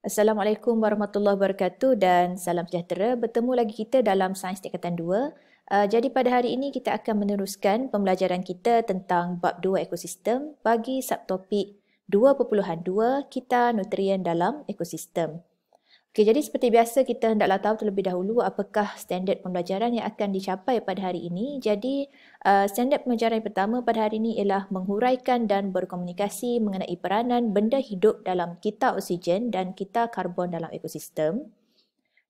Assalamualaikum warahmatullahi wabarakatuh dan salam sejahtera. Bertemu lagi kita dalam Sains Tingkatan 2. Jadi pada hari ini kita akan meneruskan pembelajaran kita tentang bab 2 ekosistem bagi subtopik 2.2 kita nutrien dalam ekosistem. Okey, jadi seperti biasa kita hendaklah tahu terlebih dahulu apakah standard pembelajaran yang akan dicapai pada hari ini. Jadi standard pembelajaran yang pertama pada hari ini ialah menghuraikan dan berkomunikasi mengenai peranan benda hidup dalam kita oksigen dan kita karbon dalam ekosistem.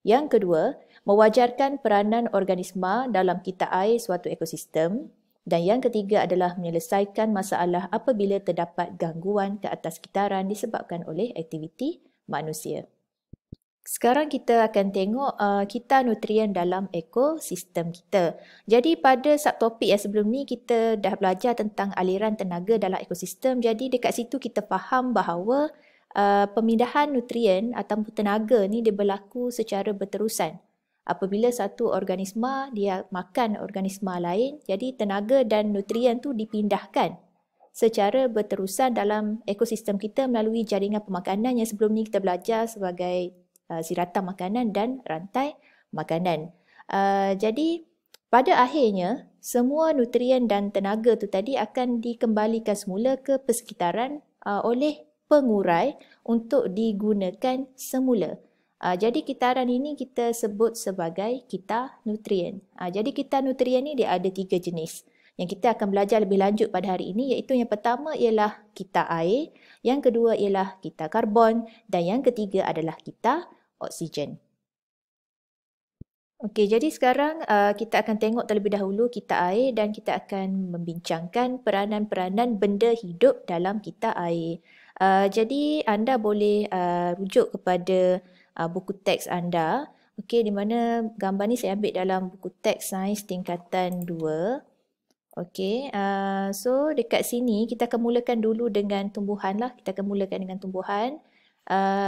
Yang kedua, mewajarkan peranan organisma dalam kita air suatu ekosistem. Dan yang ketiga adalah menyelesaikan masalah apabila terdapat gangguan ke atas sekitaran disebabkan oleh aktiviti manusia. Sekarang kita akan tengok kita nutrien dalam ekosistem kita. Jadi pada subtopik yang sebelum ni kita dah belajar tentang aliran tenaga dalam ekosistem. Jadi dekat situ kita faham bahawa pemindahan nutrien atau tenaga ni dia berlaku secara berterusan. Apabila satu organisma dia makan organisma lain, jadi tenaga dan nutrien tu dipindahkan secara berterusan dalam ekosistem kita melalui jaringan pemakanan yang sebelum ni kita belajar sebagai siratan makanan dan rantai makanan. Jadi pada akhirnya semua nutrien dan tenaga tu tadi akan dikembalikan semula ke persekitaran oleh pengurai untuk digunakan semula. Jadi kitaran ini kita sebut sebagai kita nutrien. Jadi kita nutrien ni dia ada 3 jenis yang kita akan belajar lebih lanjut pada hari ini, iaitu yang pertama ialah kita air, yang kedua ialah kita karbon dan yang ketiga adalah kita oksigen. Okey, jadi sekarang kita akan tengok terlebih dahulu kita air dan kita akan membincangkan peranan-peranan benda hidup dalam kita air. Jadi anda boleh rujuk kepada buku teks anda. Okey, di mana gambar ni saya ambil dalam buku teks Sains Tingkatan 2. Okey, so dekat sini kita akan mulakan dulu dengan tumbuhan lah. Kita akan mulakan dengan tumbuhan.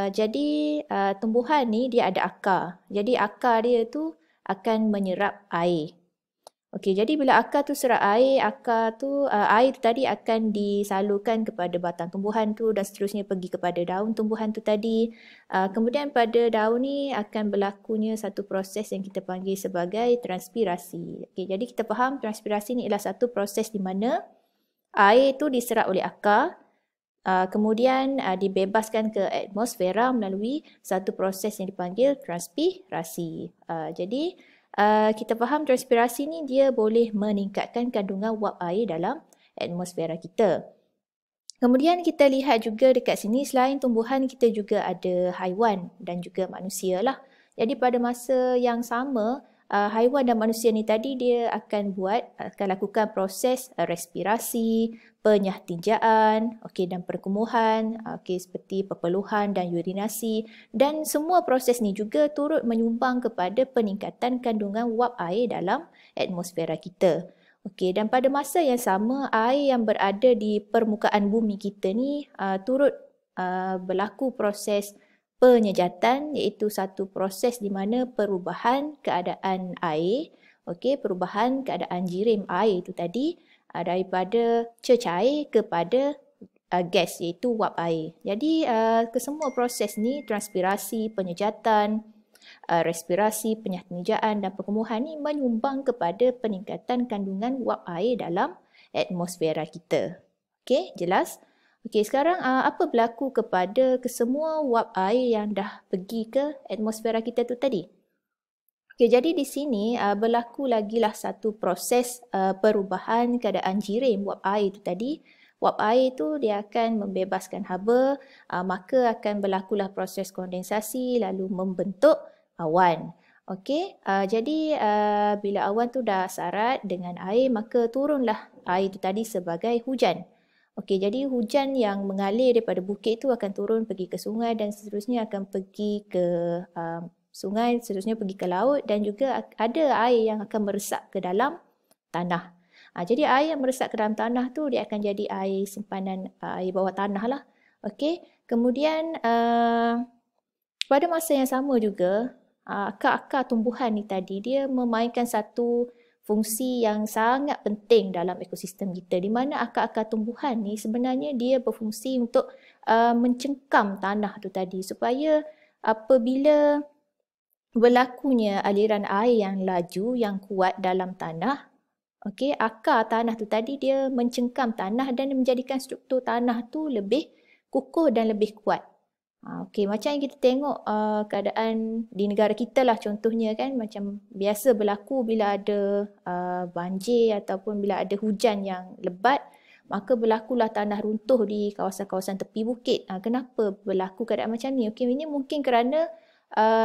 Jadi tumbuhan ni dia ada akar. Jadi akar dia tu akan menyerap air. Okey, jadi bila akar tu serap air, air tu tadi akan disalurkan kepada batang tumbuhan tu dan seterusnya pergi kepada daun tumbuhan tu tadi. Kemudian pada daun ni akan berlakunya satu proses yang kita panggil sebagai transpirasi. Okey, jadi kita faham transpirasi ni ialah satu proses di mana air tu diserap oleh akar, kemudian dibebaskan ke atmosfera melalui satu proses yang dipanggil transpirasi. Jadi kita faham transpirasi ni dia boleh meningkatkan kandungan wap air dalam atmosfera kita. Kemudian kita lihat juga dekat sini selain tumbuhan kita juga ada haiwan dan juga manusia lah. Jadi pada masa yang sama haiwan dan manusia ni tadi dia akan lakukan proses respirasi, penyahtinjaan, okey, dan perkumuhan, okey, seperti perpeluhan dan urinasi, dan semua proses ni juga turut menyumbang kepada peningkatan kandungan wap air dalam atmosfera kita. Okey, dan pada masa yang sama air yang berada di permukaan bumi kita ni turut berlaku proses penyejatan, iaitu satu proses di mana perubahan keadaan air, okey, perubahan keadaan jirim air itu tadi daripada cecair kepada gas, iaitu wap air. Jadi kesemua proses ni transpirasi, penyejatan, respirasi, penyahtinjaan dan perkumuhan ni menyumbang kepada peningkatan kandungan wap air dalam atmosfera kita. Okey, jelas? Okey, sekarang apa berlaku kepada kesemua wap air yang dah pergi ke atmosfera kita tu tadi? Okey, jadi di sini berlaku lagilah satu proses perubahan keadaan jirim wap air tu tadi. Wap air tu dia akan membebaskan haba, maka akan berlakulah proses kondensasi lalu membentuk awan. Okey, jadi bila awan tu dah sarat dengan air, maka turunlah air tu tadi sebagai hujan. Okey, jadi hujan yang mengalir daripada bukit tu akan turun pergi ke sungai dan seterusnya akan pergi ke sungai, seterusnya pergi ke laut dan juga ada air yang akan meresap ke dalam tanah. Jadi air yang meresap ke dalam tanah tu dia akan jadi air simpanan, air bawah tanah lah. Okey, kemudian pada masa yang sama juga akar-akar tumbuhan ni tadi dia memainkan satu fungsi yang sangat penting dalam ekosistem kita, di mana akar-akar tumbuhan ni sebenarnya dia berfungsi untuk mencengkam tanah tu tadi supaya apabila berlakunya aliran air yang laju, yang kuat dalam tanah, okey, akar tanah tu tadi dia mencengkam tanah dan menjadikan struktur tanah tu lebih kukuh dan lebih kuat. Okey, macam yang kita tengok keadaan di negara kita lah contohnya kan, macam biasa berlaku bila ada banjir ataupun bila ada hujan yang lebat, maka berlakulah tanah runtuh di kawasan-kawasan tepi bukit. Kenapa berlaku keadaan macam ni? Okey, ini mungkin kerana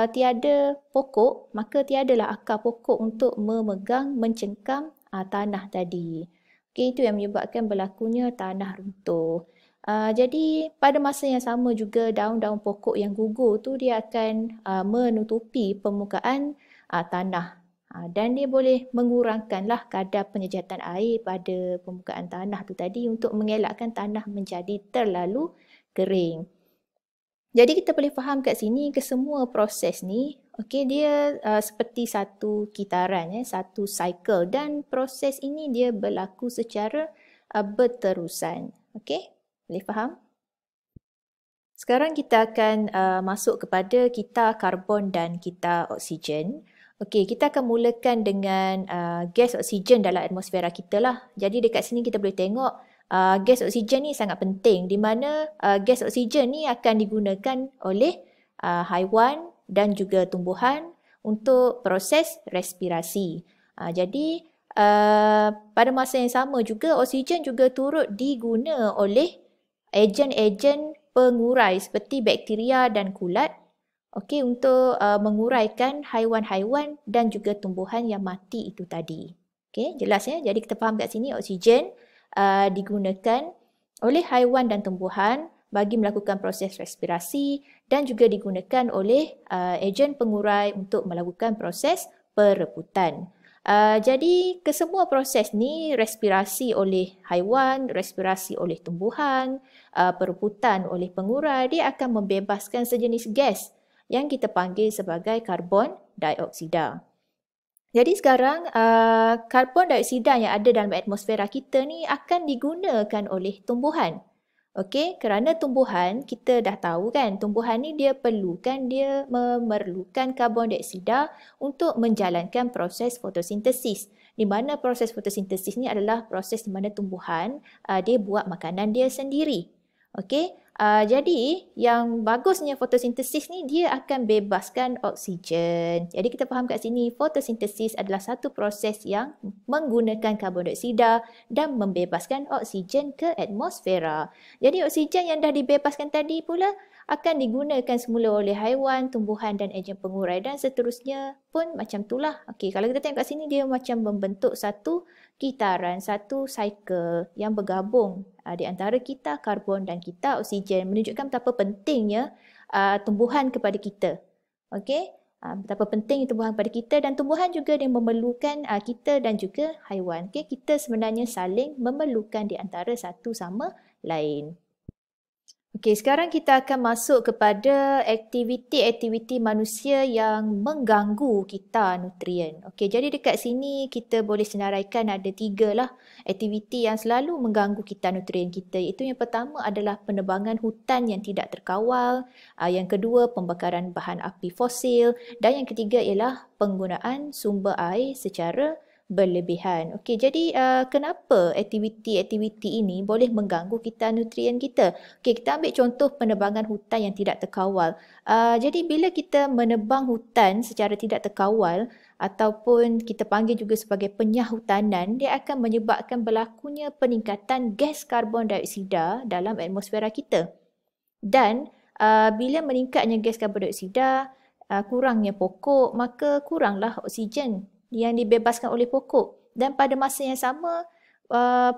tiada pokok, maka tiadalah akar pokok untuk memegang, mencengkam tanah tadi. Okey, itu yang menyebabkan berlakunya tanah runtuh. Jadi pada masa yang sama juga daun-daun pokok yang gugur tu dia akan menutupi permukaan tanah. Dan dia boleh mengurangkanlah kadar penyejatan air pada permukaan tanah tu tadi untuk mengelakkan tanah menjadi terlalu kering. Jadi kita boleh faham kat sini kesemua proses ni, okey, dia seperti satu kitaran, satu cycle, dan proses ini dia berlaku secara berterusan. Okey, boleh faham? Sekarang kita akan masuk kepada kita karbon dan kita oksigen. Okey, kita akan mulakan dengan gas oksigen dalam atmosfera kita lah. Jadi dekat sini kita boleh tengok gas oksigen ni sangat penting, di mana gas oksigen ni akan digunakan oleh haiwan dan juga tumbuhan untuk proses respirasi. Jadi pada masa yang sama juga oksigen juga turut diguna oleh ejen-ejen pengurai seperti bakteria dan kulat, okey, untuk menguraikan haiwan-haiwan dan juga tumbuhan yang mati itu tadi. Okey, jelas ya. Jadi kita faham kat sini oksigen digunakan oleh haiwan dan tumbuhan bagi melakukan proses respirasi dan juga digunakan oleh ejen pengurai untuk melakukan proses perebutan. Jadi kesemua proses ni respirasi oleh haiwan, respirasi oleh tumbuhan, perebutan oleh pengurai, dia akan membebaskan sejenis gas yang kita panggil sebagai karbon dioksida. Jadi sekarang karbon dioksida yang ada dalam atmosfera kita ni akan digunakan oleh tumbuhan. Okey, kerana tumbuhan kita dah tahu kan, tumbuhan ni dia memerlukan karbon dioksida untuk menjalankan proses fotosintesis. Di mana proses fotosintesis ni adalah proses di mana tumbuhan dia buat makanan dia sendiri. Okey, jadi yang bagusnya fotosintesis ni dia akan bebaskan oksigen. Jadi kita faham kat sini fotosintesis adalah satu proses yang menggunakan karbon dioksida dan membebaskan oksigen ke atmosfera. Jadi oksigen yang dah dibebaskan tadi pula akan digunakan semula oleh haiwan, tumbuhan dan ejen pengurai dan seterusnya pun macam itulah. Okey, kalau kita tengok kat sini dia macam membentuk satu kitaran, satu cycle yang bergabung di antara kita karbon dan kita oksigen, menunjukkan betapa pentingnya tumbuhan kepada kita. Okey, betapa penting tumbuhan kepada kita, dan tumbuhan juga dia memerlukan kita dan juga haiwan. Okey, kita sebenarnya saling memerlukan di antara satu sama lain. Okey, sekarang kita akan masuk kepada aktiviti-aktiviti manusia yang mengganggu kita nutrien. Okey, jadi dekat sini kita boleh senaraikan ada 3 lah aktiviti yang selalu mengganggu kita nutrien kita. Iaitu yang pertama adalah penebangan hutan yang tidak terkawal, yang kedua pembakaran bahan api fosil, dan yang ketiga ialah penggunaan sumber air secara berlebihan. Okey, jadi kenapa aktiviti-aktiviti ini boleh mengganggu kita nutrien kita? Okey, kita ambil contoh penebangan hutan yang tidak terkawal. Jadi bila kita menebang hutan secara tidak terkawal ataupun kita panggil juga sebagai penyah hutanan, dia akan menyebabkan berlakunya peningkatan gas karbon dioksida dalam atmosfera kita. Dan bila meningkatnya gas karbon dioksida, kurangnya pokok, maka kuranglah oksigen yang dibebaskan oleh pokok. Dan pada masa yang sama,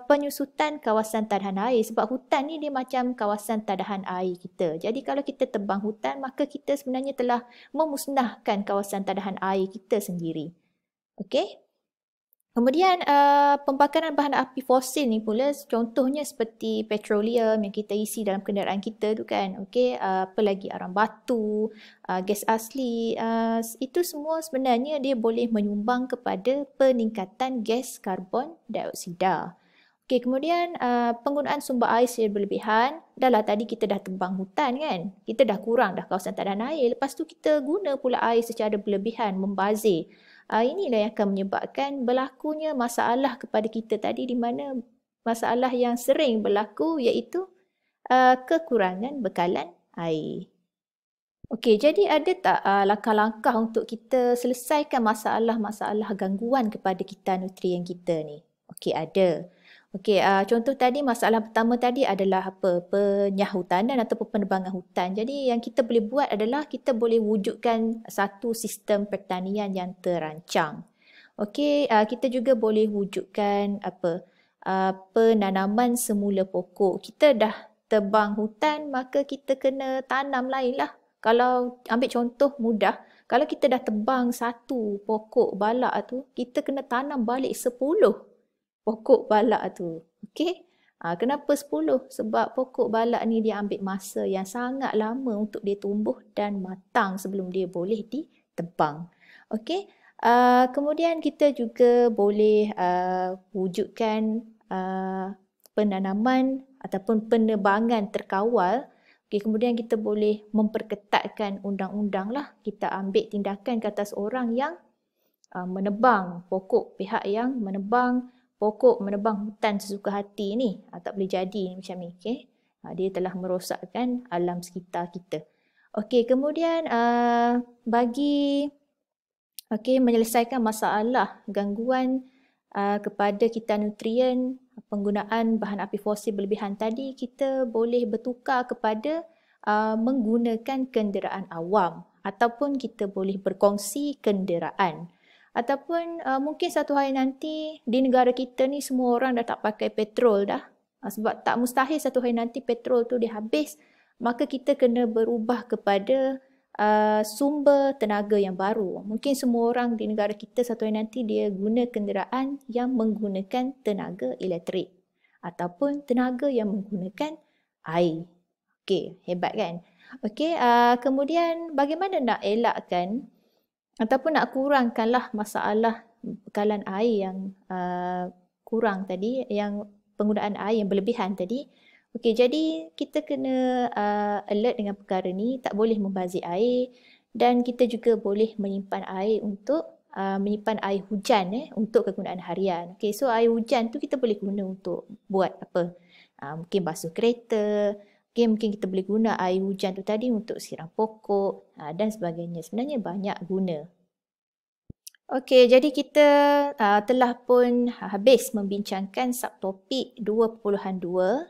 penyusutan kawasan tadahan air, sebab hutan ni dia macam kawasan tadahan air kita. Jadi kalau kita tebang hutan, maka kita sebenarnya telah memusnahkan kawasan tadahan air kita sendiri. Okey? Kemudian pembakaran bahan api fosil ni pula, contohnya seperti petroleum yang kita isi dalam kenderaan kita tu kan, okey, apa lagi, arang batu, gas asli, itu semua sebenarnya dia boleh menyumbang kepada peningkatan gas karbon dioksida. Okey, kemudian penggunaan sumber air secara berlebihan. Dah lah tadi kita dah tebang hutan kan. Kita dah kurang dah kawasan tadan air. Lepas tu kita guna pula air secara berlebihan, membazir. Inilah yang akan menyebabkan berlakunya masalah kepada kita tadi, di mana masalah yang sering berlaku iaitu kekurangan bekalan air. Okey, jadi ada tak langkah-langkah untuk kita selesaikan masalah-masalah gangguan kepada kita nutrien kita ni? Okey, ada. Okey, contoh tadi masalah pertama tadi adalah penyahutanan ataupun penebangan hutan. Jadi yang kita boleh buat adalah kita boleh wujudkan satu sistem pertanian yang terancang. Okey, kita juga boleh wujudkan penanaman semula pokok. Kita dah tebang hutan, maka kita kena tanam lain lah. Kalau ambil contoh mudah, kalau kita dah tebang satu pokok balak tu, kita kena tanam balik 10 pokok balak tu. Okey? Kenapa 10? Sebab pokok balak ni dia ambil masa yang sangat lama untuk dia tumbuh dan matang sebelum dia boleh ditebang. Okey? Kemudian kita juga boleh wujudkan penanaman ataupun penebangan terkawal. Okey, kemudian kita boleh memperketatkan undang-undang lah. Kita ambil tindakan ke atas orang yang menebang pokok, pihak yang menebang pokok, menebang hutan sesuka hati ni. Tak boleh jadi ni macam ni. Okay? Dia telah merosakkan alam sekitar kita. Okey, kemudian bagi menyelesaikan masalah gangguan kepada kita nutrien, penggunaan bahan api fosil berlebihan tadi, kita boleh bertukar kepada menggunakan kenderaan awam ataupun kita boleh berkongsi kenderaan. Ataupun mungkin satu hari nanti di negara kita ni semua orang dah tak pakai petrol dah. Sebab tak mustahil satu hari nanti petrol tu dia habis. Maka kita kena berubah kepada sumber tenaga yang baru. Mungkin semua orang di negara kita satu hari nanti dia guna kenderaan yang menggunakan tenaga elektrik. Ataupun tenaga yang menggunakan air. Okey, hebat kan? Okey, kemudian bagaimana nak elakkan ataupun nak kurangkanlah masalah bekalan air yang kurang tadi, yang penggunaan air yang berlebihan tadi. Okey, jadi kita kena alert dengan perkara ni, tak boleh membazir air dan kita juga boleh menyimpan air untuk menyimpan air hujan untuk kegunaan harian. Okey, so air hujan tu kita boleh guna untuk buat apa? Mungkin basuh kereta, mungkin kita boleh guna air hujan tu tadi untuk siram pokok dan sebagainya. Sebenarnya banyak guna. Okey, jadi kita telah pun habis membincangkan subtopik 2.2.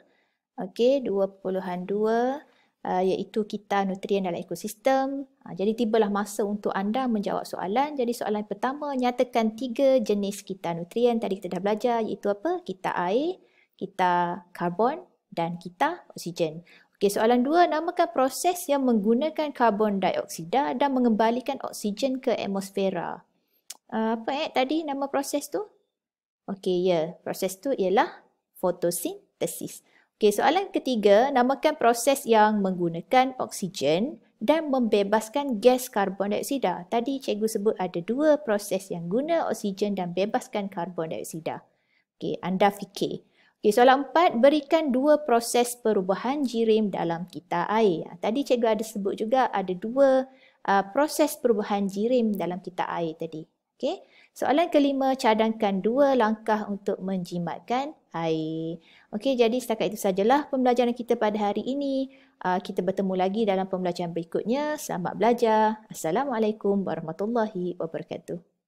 Okey, 2.2 iaitu kita nutrien dalam ekosistem. Jadi tibalah masa untuk anda menjawab soalan. Jadi soalan pertama, nyatakan 3 jenis kita nutrien. Tadi kita dah belajar iaitu apa? Kita air, kita karbon dan kita oksigen. Okey, soalan 2, namakan proses yang menggunakan karbon dioksida dan mengembalikan oksigen ke atmosfera. Apa tadi nama proses tu? Okey, ya. Proses tu ialah fotosintesis. Okey, soalan ketiga, namakan proses yang menggunakan oksigen dan membebaskan gas karbon dioksida. Tadi cikgu sebut ada 2 proses yang guna oksigen dan bebaskan karbon dioksida. Okey, anda fikir. Okey, soalan 4, berikan 2 proses perubahan jirim dalam kita air. Tadi cikgu ada sebut juga ada 2 proses perubahan jirim dalam kita air tadi. Okey, soalan kelima, cadangkan 2 langkah untuk menjimatkan air. Okey, jadi setakat itu sajalah pembelajaran kita pada hari ini. Kita bertemu lagi dalam pembelajaran berikutnya. Selamat belajar. Assalamualaikum warahmatullahi wabarakatuh.